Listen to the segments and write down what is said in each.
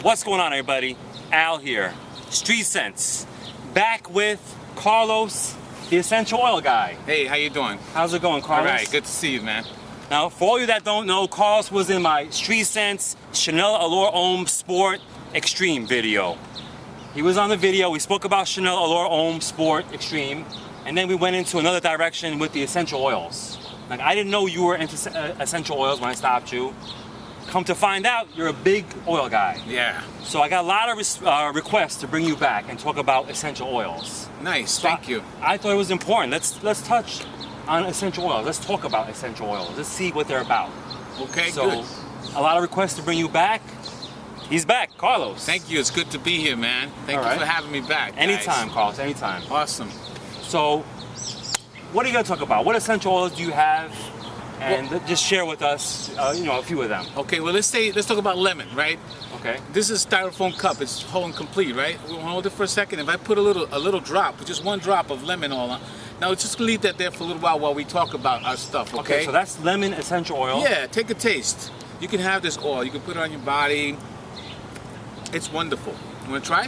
What's going on, everybody? Al here, Street Sense, back with Carlos, the essential oil guy. Hey, how you doing? How's it going, Carlos? All right, good to see you, man. Now, for all you that don't know, Carlos was in my Street Sense Chanel Allure Homme Sport Extreme video. He was on the video. We spoke about Chanel Allure Homme Sport Extreme, and then we went into another direction with the essential oils. Like, I didn't know you were into essential oils when I stopped you. Come to find out, you're a big oil guy. Yeah. So I got a lot of requests to bring you back and talk about essential oils. Nice, So thank you. I thought it was important. Let's touch on essential oils. Let's talk about essential oils. Let's see what they're about. Okay, So, good. a lot of requests to bring you back. He's back, Carlos. Thank you, it's good to be here, man. Thank All you right. for having me back, guys. Anytime, Carlos, anytime. Awesome. So, what are you gonna talk about? What essential oils do you have? And just share with us, a few of them. Okay, well, let's talk about lemon, right? Okay. This is a styrofoam cup. It's whole and complete, right? We'll hold it for a second. If I put a little drop, just one drop of lemon oil on. Now, just leave that there for a little while we talk about our stuff, okay? Okay, so that's lemon essential oil. Yeah, take a taste. You can have this oil. You can put it on your body. It's wonderful. You want to try?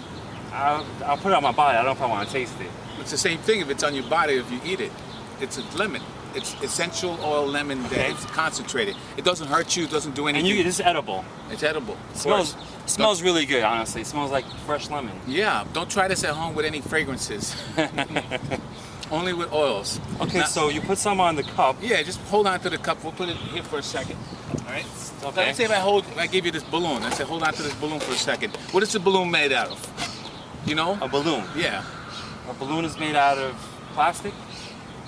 I'll put it on my body. I don't know if I want to taste it. It's the same thing if it's on your body if you eat it. It's a lemon. It's essential oil lemon. Okay. It's concentrated. It doesn't hurt you. It doesn't do anything. And this is edible. It's edible. Smells really good, honestly. It smells like fresh lemon. Yeah. Don't try this at home with any fragrances. Only with oils. Okay, Now, so you put some on the cup. yeah, just hold on to the cup. We'll put it here for a second. All right. Okay. Let's say if I give you this balloon. I say hold on to this balloon for a second. What is the balloon made out of? You know? A balloon. Yeah. A balloon is made out of plastic?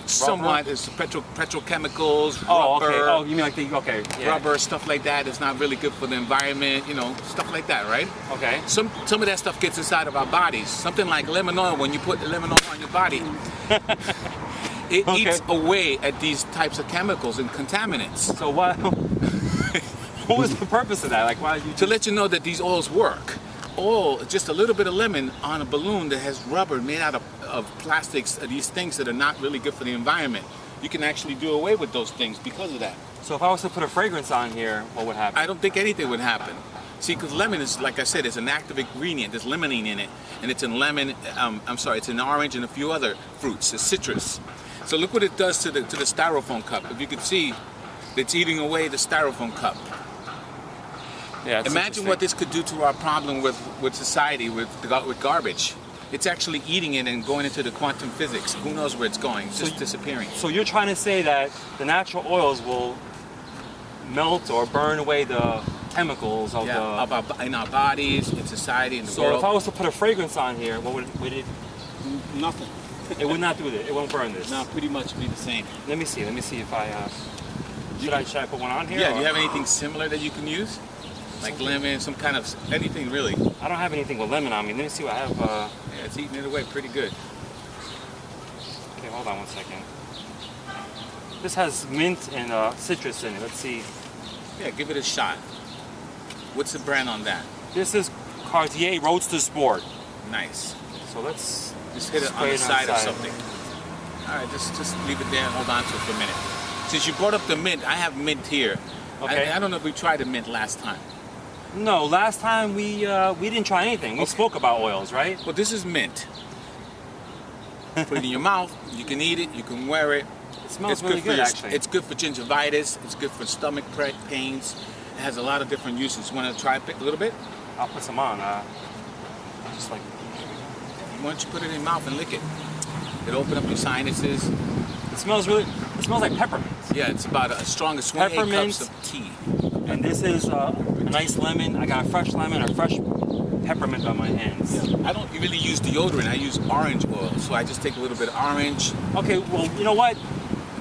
Somewhat. It's petrochemicals, Oh, rubber. okay. Oh, you mean like yeah. Rubber, stuff like that. It's not really good for the environment, stuff like that, right? Okay. Some of that stuff gets inside of our bodies. Something like lemon oil, when you put the lemon oil on your body, it eats away at these types of chemicals and contaminants. So what was the purpose of that? Like, why did you... To let you know that these oils work. Oil, just a little bit of lemon on a balloon that has rubber made out of plastics, these things that are not really good for the environment. You can actually do away with those things because of that. So if I was to put a fragrance on here, what would happen? I don't think anything would happen. See, because lemon is, like I said, it's an active ingredient. There's limonene in it, and it's in lemon. It's in orange and a few other fruits. It's citrus. So look what it does to the styrofoam cup. If you could see, it's eating away the styrofoam cup. Yeah. Imagine what this could do to our problem with society, with garbage. It's actually eating it and going into the quantum physics. Who knows where it's going? It's just disappearing. So you're trying to say that the natural oils will melt or burn away the chemicals of in our bodies, in society, in the So world. if I was to put a fragrance on here, what would it? Nothing. It would not do this. It won't burn this. No, pretty much be the same. Let me see if I. Should I put one on here? Yeah. or- Do you have anything similar that you can use? Like lemon, some kind of anything really. I don't have anything with lemon on me. Let me see what I have. Yeah, it's eating it away pretty good. Okay, hold on one second. This has mint and citrus in it. Let's see. Yeah, give it a shot. What's the brand on that? This is Cartier Roadster Sport. Nice. So let's Just hit it on spray the it side of something. All right, just leave it there and hold on to it for a minute. Since you brought up the mint, I have mint here. Okay. I don't know if we tried the mint last time. No, last time we didn't try anything. We spoke about oils, right? Well, this is mint. Put it in your mouth. You can eat it. You can wear it. It smells really good, actually. It's good for gingivitis. It's good for stomach pains. It has a lot of different uses. Want to try it a little bit? I'll put some on. Just like. Why don't you put it in your mouth and lick it? It'll open up your sinuses. It smells like peppermint. Yeah, it's about as strong as 28 Peppermint. cups of tea. And this is a nice lemon. I got a fresh lemon, a fresh peppermint on my hands. Yeah. I don't really use deodorant. I use orange oil. So I just take a little bit of orange. Okay, well, you know what?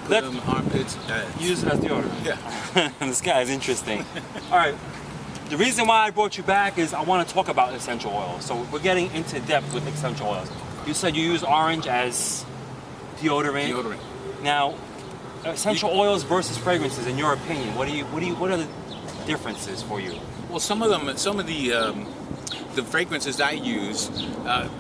Put it on the armpits. Use it as deodorant. Yeah. This guy is interesting. All right. The reason why I brought you back is I want to talk about essential oils. So we're getting into depth with essential oils. You said you use orange as deodorant. Now, essential oils versus fragrances, in your opinion, what are the differences for you? Well, some of the fragrances I use,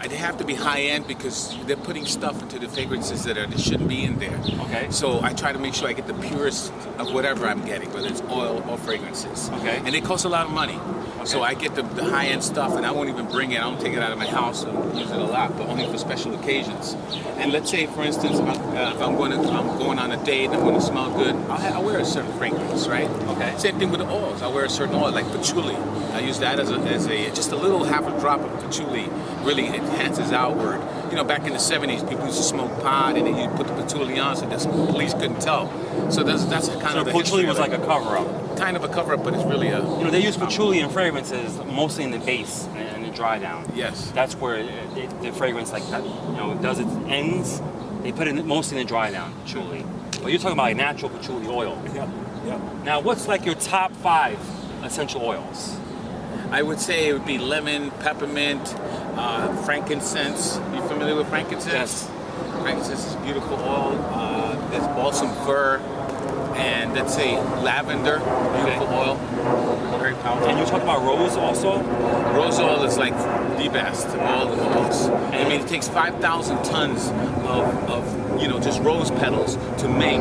they have to be high-end because they're putting stuff into the fragrances that shouldn't be in there. Okay. So I try to make sure I get the purest of whatever I'm getting, whether it's oil or fragrances. Okay. And they cost a lot of money. So I get the high-end stuff, and I won't even bring it. I don't take it out of my house and use it a lot, but only for special occasions. And let's say, for instance, if I'm going on a date and I'm going to smell good, I'll wear a certain fragrance, right? Okay. Same thing with the oils. I'll wear a certain oil, like patchouli. I use that as a just a little half a drop of patchouli. Really enhances outward. You know, back in the 70s, people used to smoke pot, and then you put the patchouli on, so the police couldn't tell. So that's kind of the patchouli was like a cover-up. Kind of a cover-up, but it's really a... You know, they use patchouli in fragrances mostly in the base and the dry down. Yes. That's where the fragrance like that, you know, does its ends. They put it mostly in the dry down, patchouli. But you're talking about like natural patchouli oil. Yep. Now, what's like your top 5 essential oils? I would say it would be lemon, peppermint, frankincense. You familiar with frankincense? Yes. Frankincense is a beautiful oil. There's balsam fir, and let's say lavender, beautiful oil, very powerful. And you talk about rose also? Rose oil is like the best of all the oils. I mean, it takes 5,000 tons of you know, just rose petals to make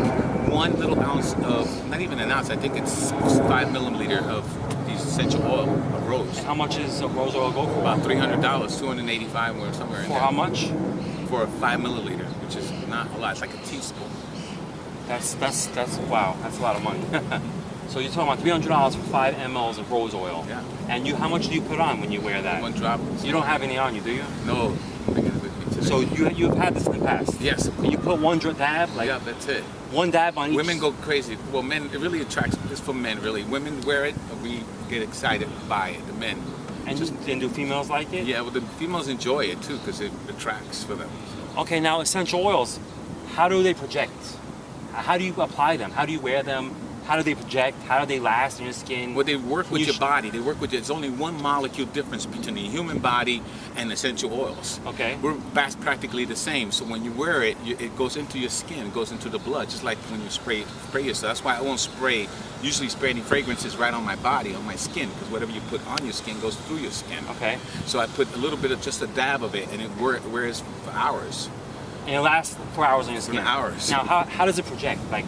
1 little ounce of, not even an ounce, I think it's 5 milliliter of these essential oil of rose. And how much is a rose oil go for? About $300, $285 or somewhere in For there. how much? For a 5 milliliter, which is not a lot. It's like a teaspoon. That's wow. That's a lot of money. So you're talking about $300 for 5 mLs of rose oil. Yeah. And how much do you put on when you wear that? 1 drop. You don't have any on you, do you? No. I got it with me today. So you've had this in the past. Yes. And you put 1 dab, like Yeah, that's it. 1 dab on each. Women go crazy. Well, men, it really attracts. It's for men, really. Women wear it, we get excited by it. The men. And do females like it? Yeah, well, the females enjoy it too because it attracts for them. Okay, now essential oils, how do they project? How do you apply them? How do you wear them? How do they project? How do they last in your skin? Well, they work with your body. They work with you. There's only 1 molecule difference between the human body and essential oils. Okay. We're practically the same. So when you wear it, it goes into your skin. It goes into the blood, just like when you spray yourself. That's why I won't usually spray any fragrances right on my body, on my skin, because whatever you put on your skin goes through your skin. Okay. So I put a little bit of just a dab of it, and it wears for hours. And it lasts for hours on your skin. For hours. Now, how does it project? Like,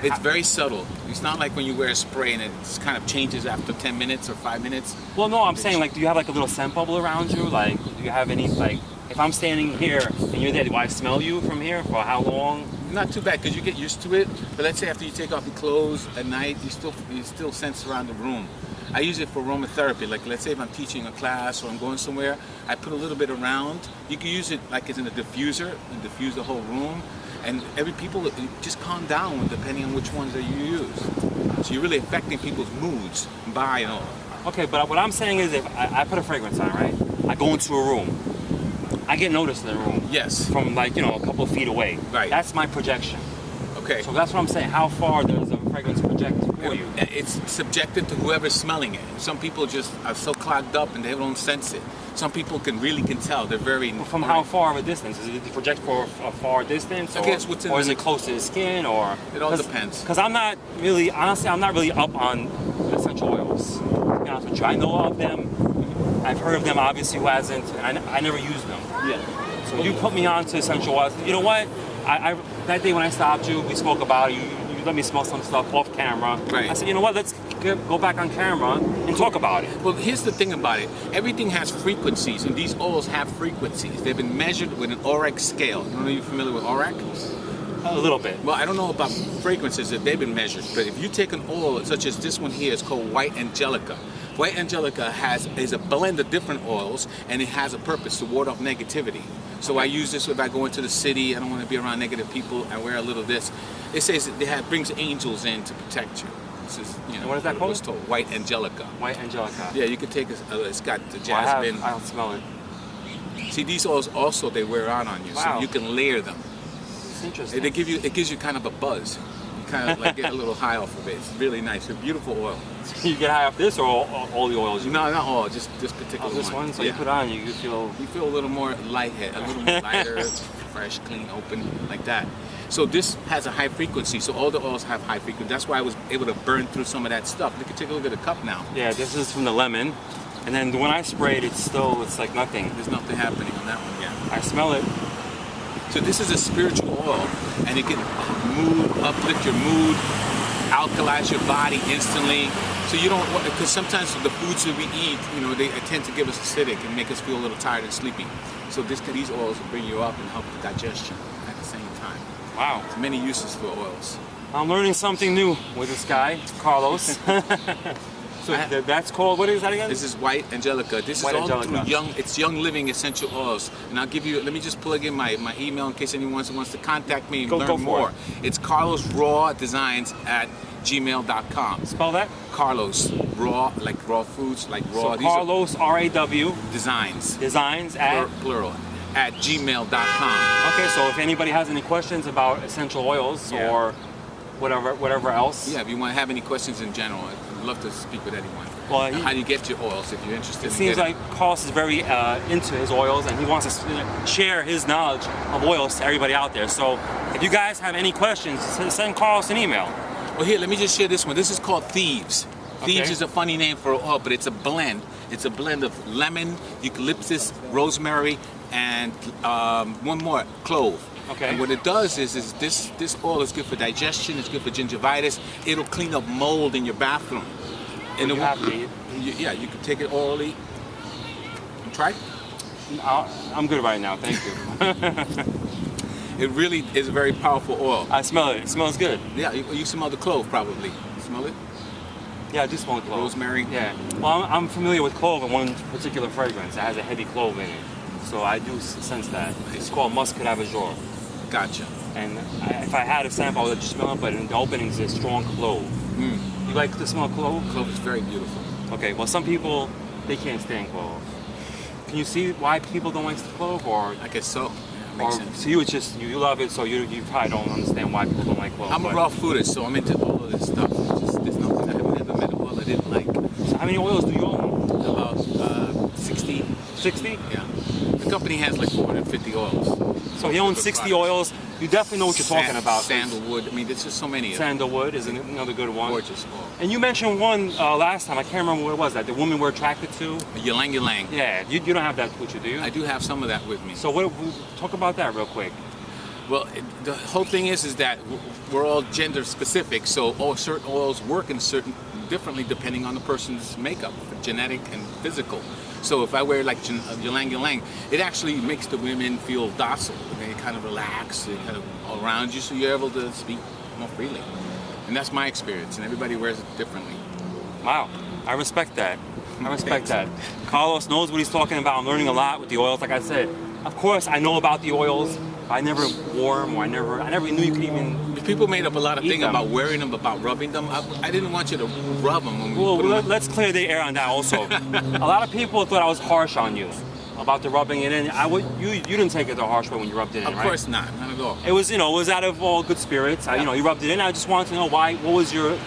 it's very subtle. It's not like when you wear a spray and it kind of changes after 10 minutes or 5 minutes. well, no, I'm saying, like, do you have like a little scent bubble around you? Like, do you have any, like, if I'm standing here and you're there, do I smell you from here for how long? Not too bad because you get used to it. But let's say after you take off your clothes at night, you still sense around the room. I use it for aromatherapy. Like, let's say if I'm teaching a class or I'm going somewhere, I put a little bit around. You can use it like it's in a diffuser and diffuse the whole room. And people just calm down depending on which ones that you use. So you're really affecting people's moods by and all. Okay, but what I'm saying is if I put a fragrance on, right? I go into a room. I get noticed in the room. Yes. From like, you know, a couple of feet away. Right. That's my projection. Okay. So that's what I'm saying. How far does a fragrance project for you? It's subjective to whoever's smelling it. Some people just are so clogged up and they don't sense it. Some people really can tell. They're very... From how far of a distance? Is it project for a far distance? I guess what's in or is it close to the skin? Or it all depends. Because I'm not really, honestly, I'm not really up on essential oils. To be honest with you, I know of them. I've heard of them, obviously, who hasn't, and I never use them. Yeah. So you put me on to essential oils. You know what? I that day when I stopped you, we spoke about it. You let me smell some stuff off camera. Right. I said, you know what? Let's go back on camera and talk about it. Well, here's the thing about it. Everything has frequencies, and these oils have frequencies. They've been measured with an ORAC scale. I don't know if you're familiar with ORAC? A little bit. Well, I don't know about fragrances if they've been measured, but if you take an oil such as this one here, it's called White Angelica. White Angelica is a blend of different oils, and it has a purpose to ward off negativity. So I use this if I go into the city, I don't want to be around negative people, I wear a little of this. It says it brings angels in to protect you. This is, you know, and what is that called? It's called White Angelica. White Angelica. Yeah, you can take it's got the jasmine. I don't smell it. See, these oils also, they wear out on you, wow. so you can layer them. It's interesting. It gives you kind of a buzz. You kind of like get a little high off of it. It's really nice. It's a beautiful oil. You get high off this or all the oils? No, not all. Just this particular this one. So yeah. you put on, you feel a little more lightheaded, a little more lighter, fresh, clean, open, like that. So this has a high frequency. So all the oils have high frequency. That's why I was able to burn through some of that stuff. You can take a look at the cup now. Yeah, this is from the lemon, and then when I sprayed, it's like nothing. There's nothing happening on that one. Yeah. I smell it. So this is a spiritual oil, and it can uplift your mood. alkalize your body instantly. So you don't, because sometimes the foods that we eat, you know, they tend to give us acidic and make us feel a little tired and sleepy. So these oils will bring you up and help with digestion at the same time. Wow. There's many uses for oils. I'm learning something new with this guy, Carlos. So that's called, what is that again? This is White Angelica. This White is all Angelica. It's Young Living Essential Oils. And I'll give you, let me just plug in my email in case anyone wants to contact me and learn more. It's carlosrawdesigns@gmail.com. Spell that? Carlos, raw, like raw foods, like raw. So Carlos, R-A-W. Designs. Designs at? Plural. At gmail.com. Okay, so if anybody has any questions about essential oils or whatever else. Yeah, if you want to have any questions in general, I'd love to speak with anyone. Well, how do you get your oils if you're interested? It seems like Carlos is very into his oils, and he wants to share his knowledge of oils to everybody out there. So if you guys have any questions, send Carlos an email. Well, here, let me just share this one. This is called Thieves. Thieves is a funny name for oil, but it's a blend. It's a blend of lemon, eucalyptus, rosemary, and one more, clove. Okay. And what it does is this oil is good for digestion. It's good for gingivitis. It'll clean up mold in your bathroom. And you have to eat. Yeah, you can take it orally. Try it. I'm good right now, thank you. It really is a very powerful oil. I smell it. It smells good. Yeah, you smell the clove probably. Smell it? Yeah, I do smell clove. Rosemary? Yeah. Well, I'm familiar with clove in one particular fragrance. It has a heavy clove in it. So I do sense that. It's called Muscat Abajur. Gotcha. And if I had a sample, I would just smell it, but in the openings, it's strong clove. Mm. You like the smell of clove? Clove is very beautiful. Okay, well, some people, they can't stand clove. Can you see why people don't like clove? Or I guess so. Yeah, makes sense. So you it's just, you love it, so you probably don't understand why people don't like clove. I'm a raw foodist, so I'm into all of this stuff. There's nothing, I've never met an oil I didn't like. So how many oils do you own? About 60. 60? Yeah. The company has like 450 oils. So he owns 60 oils. You definitely know what you're talking about. Sandalwood. I mean, there's just so many of them. Sandalwood is another good one. Gorgeous oil. And you mentioned one last time. I can't remember what it was. That the women were attracted to. Ylang ylang. Yeah. You don't have that with you, do you? I do have some of that with me. So talk about that real quick. Well, the whole thing is that we're all gender specific. So certain oils work in differently depending on the person's makeup, genetic and physical. So if I wear like ylang ylang, it actually makes the women feel docile. They kind of relax, they kind of all around you, so you're able to speak more freely. And that's my experience, and everybody wears it differently. Wow, I respect that. I respect that. Carlos knows what he's talking about. I'm learning a lot with the oils. Like I said, of course I know about the oils, but I never wore them, or I never knew you could even. People made up a lot of things about wearing them, about rubbing them. I didn't want you to rub them when we put them on. Let's clear the air on that also. A lot of people thought I was harsh on you about the rubbing it in. You didn't take it the harsh way when you rubbed it in, right? Of course not at all. It was, it was out of all good spirits. Yeah. You rubbed it in. I just wanted to know why. What was your?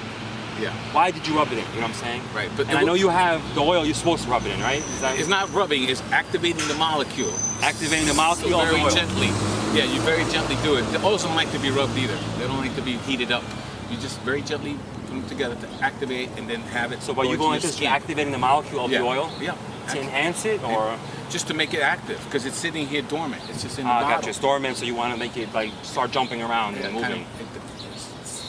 Yeah. Why did you rub it in? You know what I'm saying? Right. But I know you have the oil. You're supposed to rub it in, right? It's not rubbing. It's activating the molecule. Activating the molecule. So of the very oil. gently. Yeah, you very gently do it. The oils don't like to be rubbed either. They don't like to be heated up. You just very gently put them together to activate and then have it. So by you going just activating the molecule of the oil? Yeah. To enhance it, or just to make it active, because it's sitting here dormant. It's just in the bottle. Gotcha. It's dormant, so you want to make it like start jumping around and moving.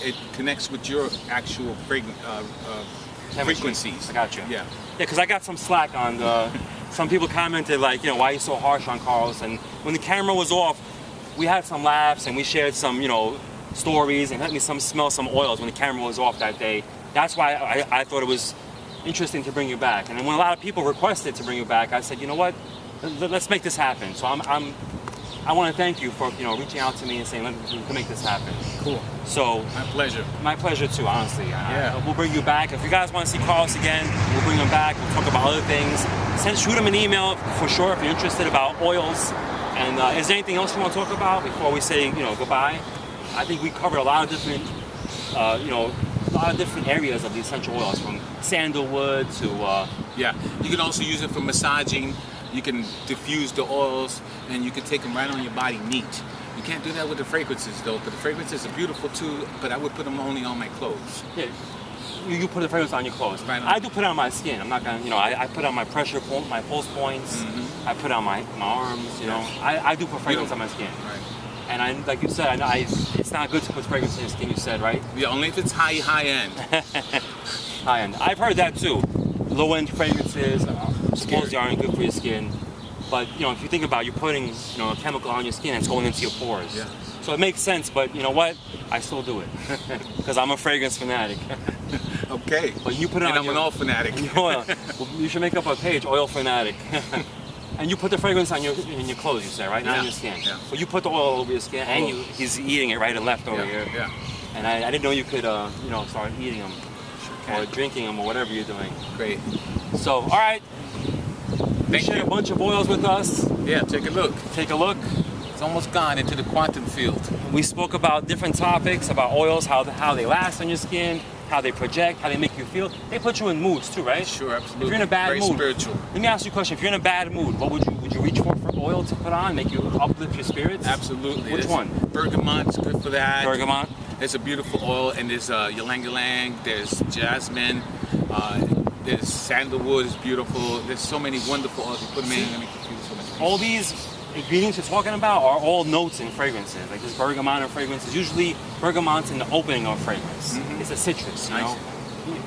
It connects with your actual frequencies. I gotcha. Yeah. Yeah, because I got some slack on the. Some people commented like, why are you so harsh on Carlos? And when the camera was off, we had some laughs and we shared some, stories and let me smell some oils when the camera was off that day. That's why I thought it was interesting to bring you back. And when a lot of people requested to bring you back, I said, you know what, let's make this happen. So I want to thank you for reaching out to me and saying we can make this happen. Cool. So my pleasure. My pleasure too, honestly. Yeah. We'll bring you back. If you guys want to see Carlos again, we'll bring him back. We'll talk about other things. Shoot him an email for sure if you're interested about oils. And is there anything else you want to talk about before we say goodbye? I think we covered a lot of different areas of the essential oils, from sandalwood to yeah. You can also use it for massaging. You can diffuse the oils, and you can take them right on your body neat. You can't do that with the fragrances though, but the fragrances are beautiful too, but I would put them only on my clothes. Yeah, you put the fragrance on your clothes. Right on. I do put it on my skin. I'm not gonna, I put on my pressure point, my pulse points. I put it on my arms, I do put fragrance on my skin. Right. And like you said, it's not good to put fragrance in your skin. You said, right? Yeah, only if it's high end. High end. I've heard that too. Low end fragrances supposedly aren't good for your skin. But if you think about it, you're putting a chemical on your skin and it's going into your pores. Yeah. So it makes sense, but you know what? I still do it because I'm a fragrance fanatic. Okay. But you put it on I'm an oil fanatic. Well, you should make up a page, oil fanatic. And you put the fragrance on in your clothes, you say, right? Not on your skin. Yeah. So you put the oil over your skin, and he's eating it right and left over here. Yeah. And I didn't know you could, start eating them or drinking them or whatever you're doing. Great. So, all right. Thank Share you. a bunch of oils with us. Yeah, take a look. Take a look. It's almost gone into the quantum field. We spoke about different topics, about oils, how they last on your skin, how they project, how they make you feel. They put you in moods too, right? Sure, absolutely. If you're in a bad Very mood, spiritual. let me ask you a question. If you're in a bad mood, what would you reach for oil to put on, make you uplift your spirits? Absolutely. Which one? Bergamont's good for that. Bergamot. There's a beautiful oil, and there's ylang ylang. There's jasmine. There's sandalwood. Is beautiful. There's so many wonderful oils. You put them in and make you feel so much peace. All these ingredients you're talking about are all notes in fragrances. Like this bergamot in fragrances. Usually bergamot's in the opening of a fragrance. Mm-hmm. It's a citrus, Nice.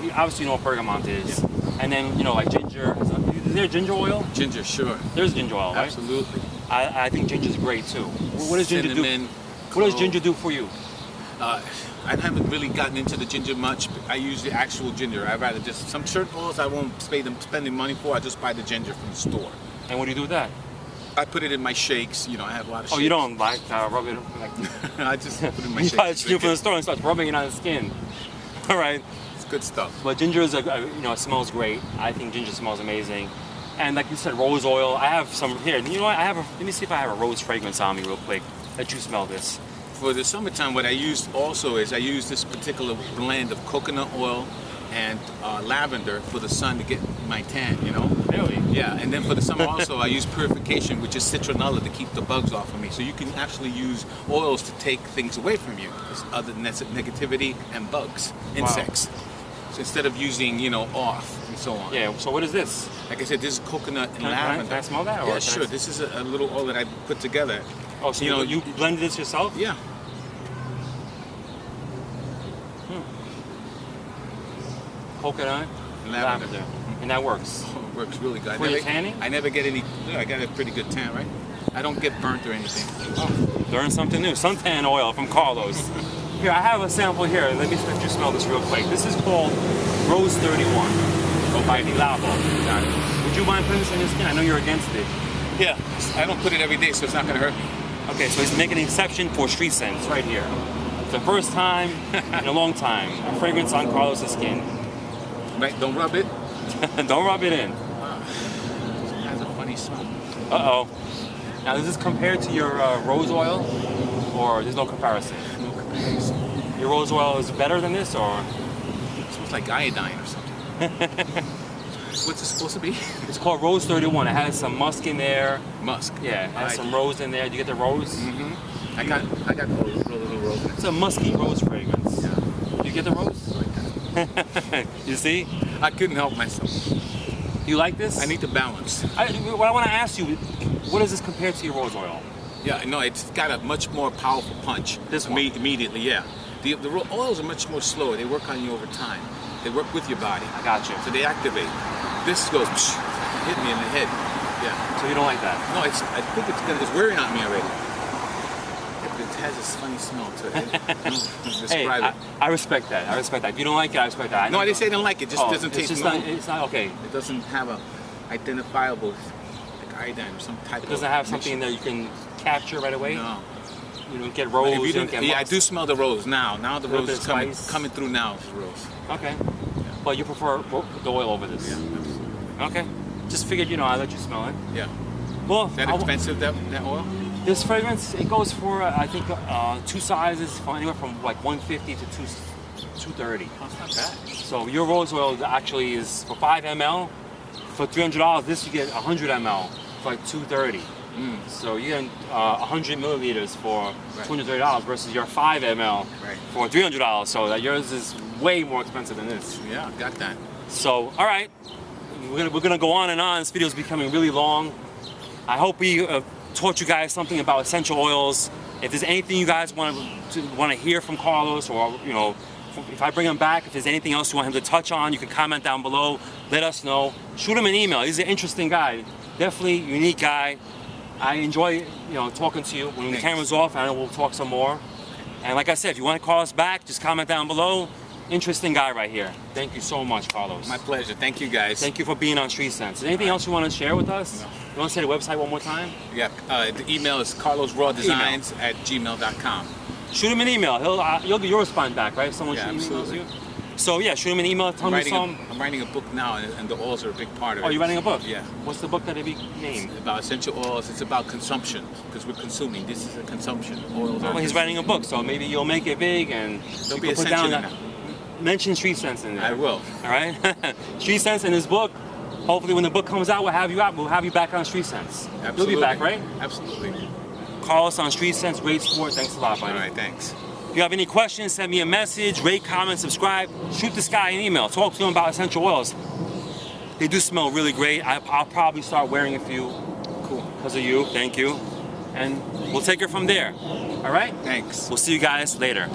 You obviously know what bergamot is. Yeah. And then, like ginger. Is there ginger oil? Ginger, sure. There's ginger oil, right? Absolutely. I think ginger's great too. What does ginger Cinnamon, do? What does ginger do for you? I haven't really gotten into the ginger much. I use the actual ginger. I'd rather just, some certain oils I won't spending money for. I just buy the ginger from the store. And what do you do with that? I put it in my shakes. I have a lot of shakes. Oh, you don't rub it like I just put it in my you shakes. buy it from the store and start rubbing it on the skin. All right. It's good stuff. But ginger is it smells great. I think ginger smells amazing. And like you said, rose oil. I have some here. You know what? Let me see if I have a rose fragrance on me real quick. Let you smell this. For the summertime, what I use also is I use this particular blend of coconut oil and lavender for the sun to get my tan, Really? Yeah, and then for the summer also I use purification, which is citronella, to keep the bugs off of me. So you can actually use oils to take things away from you, other than negativity and bugs, insects. Wow. So instead of using, off and so on. Yeah, so what is this? Like I said, this is coconut and Can lavender. I smell that? Yeah, sure. This is a little oil that I put together. Oh, so you blended this yourself? Yeah. Coconut, lavender. And that works. Oh, it works really good. For your tanning? I never get any. I got a pretty good tan, right? I don't get burnt or anything. Oh, learn something new. Suntan oil from Carlos. Here, I have a sample here. Let you smell this real quick. This is called Rose 31 by Labo. Got it. Would you mind putting this on your skin? I know you're against it. Yeah, I don't put it every day, so it's not going to hurt me. Okay, so he's making an exception for street scents right here. It's the first time in a long time a fragrance on Carlos's skin. Right, don't rub it. Don't rub it in. It has a funny smell. Uh-oh. Now, is this compared to your rose oil, or there's no comparison? No comparison. Your rose oil is better than this, or? It smells like iodine or something. What's it supposed to be? It's called Rose 31. It has some musk in there. Musk. Yeah, it has some rose in there. Do you get the rose? Mm-hmm. I got a little rose. It's a musky rose fragrance. Yeah. Do you get the rose? You see? I couldn't help myself. You like this? I need to balance. What I want to ask you, what does this compare to your rose oil? Yeah, no, it's got a much more powerful punch. This one? Immediately, yeah. The oils are much more slower. They work on you over time. They work with your body. I got you. So they activate. This goes, hit me in the head. Yeah. So you don't like that? No, I think it's wearing on me already. It has this funny smell to it. I don't describe it. I respect that. I respect that. If you don't like it, I respect that. No, I didn't say I don't like it. It just doesn't taste normal. It's not okay. It doesn't have a identifiable, like iodine or some type of. It doesn't have something that you can capture right away? No. You don't get rose, you don't get yeah, I musk. do smell the rose now. Now the rose is coming through now. The rose. Okay. Yeah. But you prefer the oil over this? Yeah, absolutely. Okay. Just figured, I'll let you smell it. Yeah. Well, is that expensive, that oil? This fragrance, it goes for, I think, two sizes, anywhere from like 150 to 230. Oh, it's not bad. So your rose oil actually is for 5 ml. For $300, this you get 100 ml for like 230. So you get 100 milliliters for $230 versus your 5 ml for $300. So that yours is way more expensive than this. Yeah, got that. So, all right, we're gonna go on and on. This video is becoming really long. I hope we taught you guys something about essential oils. If there's anything you guys want to hear from Carlos, or you know, if I bring him back, if there's anything else you want him to touch on, you can comment down below. Let us know. Shoot him an email. He's an interesting guy. Definitely unique guy. I enjoy, you know, talking to you. When the camera's off, I know we'll talk some more. And like I said, if you want to call us back, just comment down below. Interesting guy right here. Thank you so much, Carlos. My pleasure. Thank you, guys. Thank you for being on Street Sense. Anything else you want to share with us? No. You want to say the website one more time? Yeah, the email is carlosrawdesigns@gmail.com. Shoot him an email. You'll respond back, right? If someone emails absolutely. you. So yeah, shoot him an email. Tell me some. I'm writing a book now, and the oils are a big part of it. Oh, you're writing a book? Yeah. What's the book that it be named? It's about essential oils. It's about consumption, because we're consuming. This is a consumption. Oils. Well, he's writing a book, so maybe you'll make it big and There'll you be can put essential down in that. mention Street Sense in there. I will. All right. Street Sense in his book. Hopefully, when the book comes out, we'll have you out. We'll have you back on Street Sense. Absolutely. You'll be back, right? Absolutely. Call us on Street Sense. Great sport. Thanks a lot, buddy. All right. Thanks. If you have any questions, send me a message, rate, comment, subscribe, shoot this guy an email, talk to him about essential oils. They do smell really great. I'll probably start wearing a few. Cool. Because of you. Thank you. And we'll take it from there. All right? Thanks. We'll see you guys later.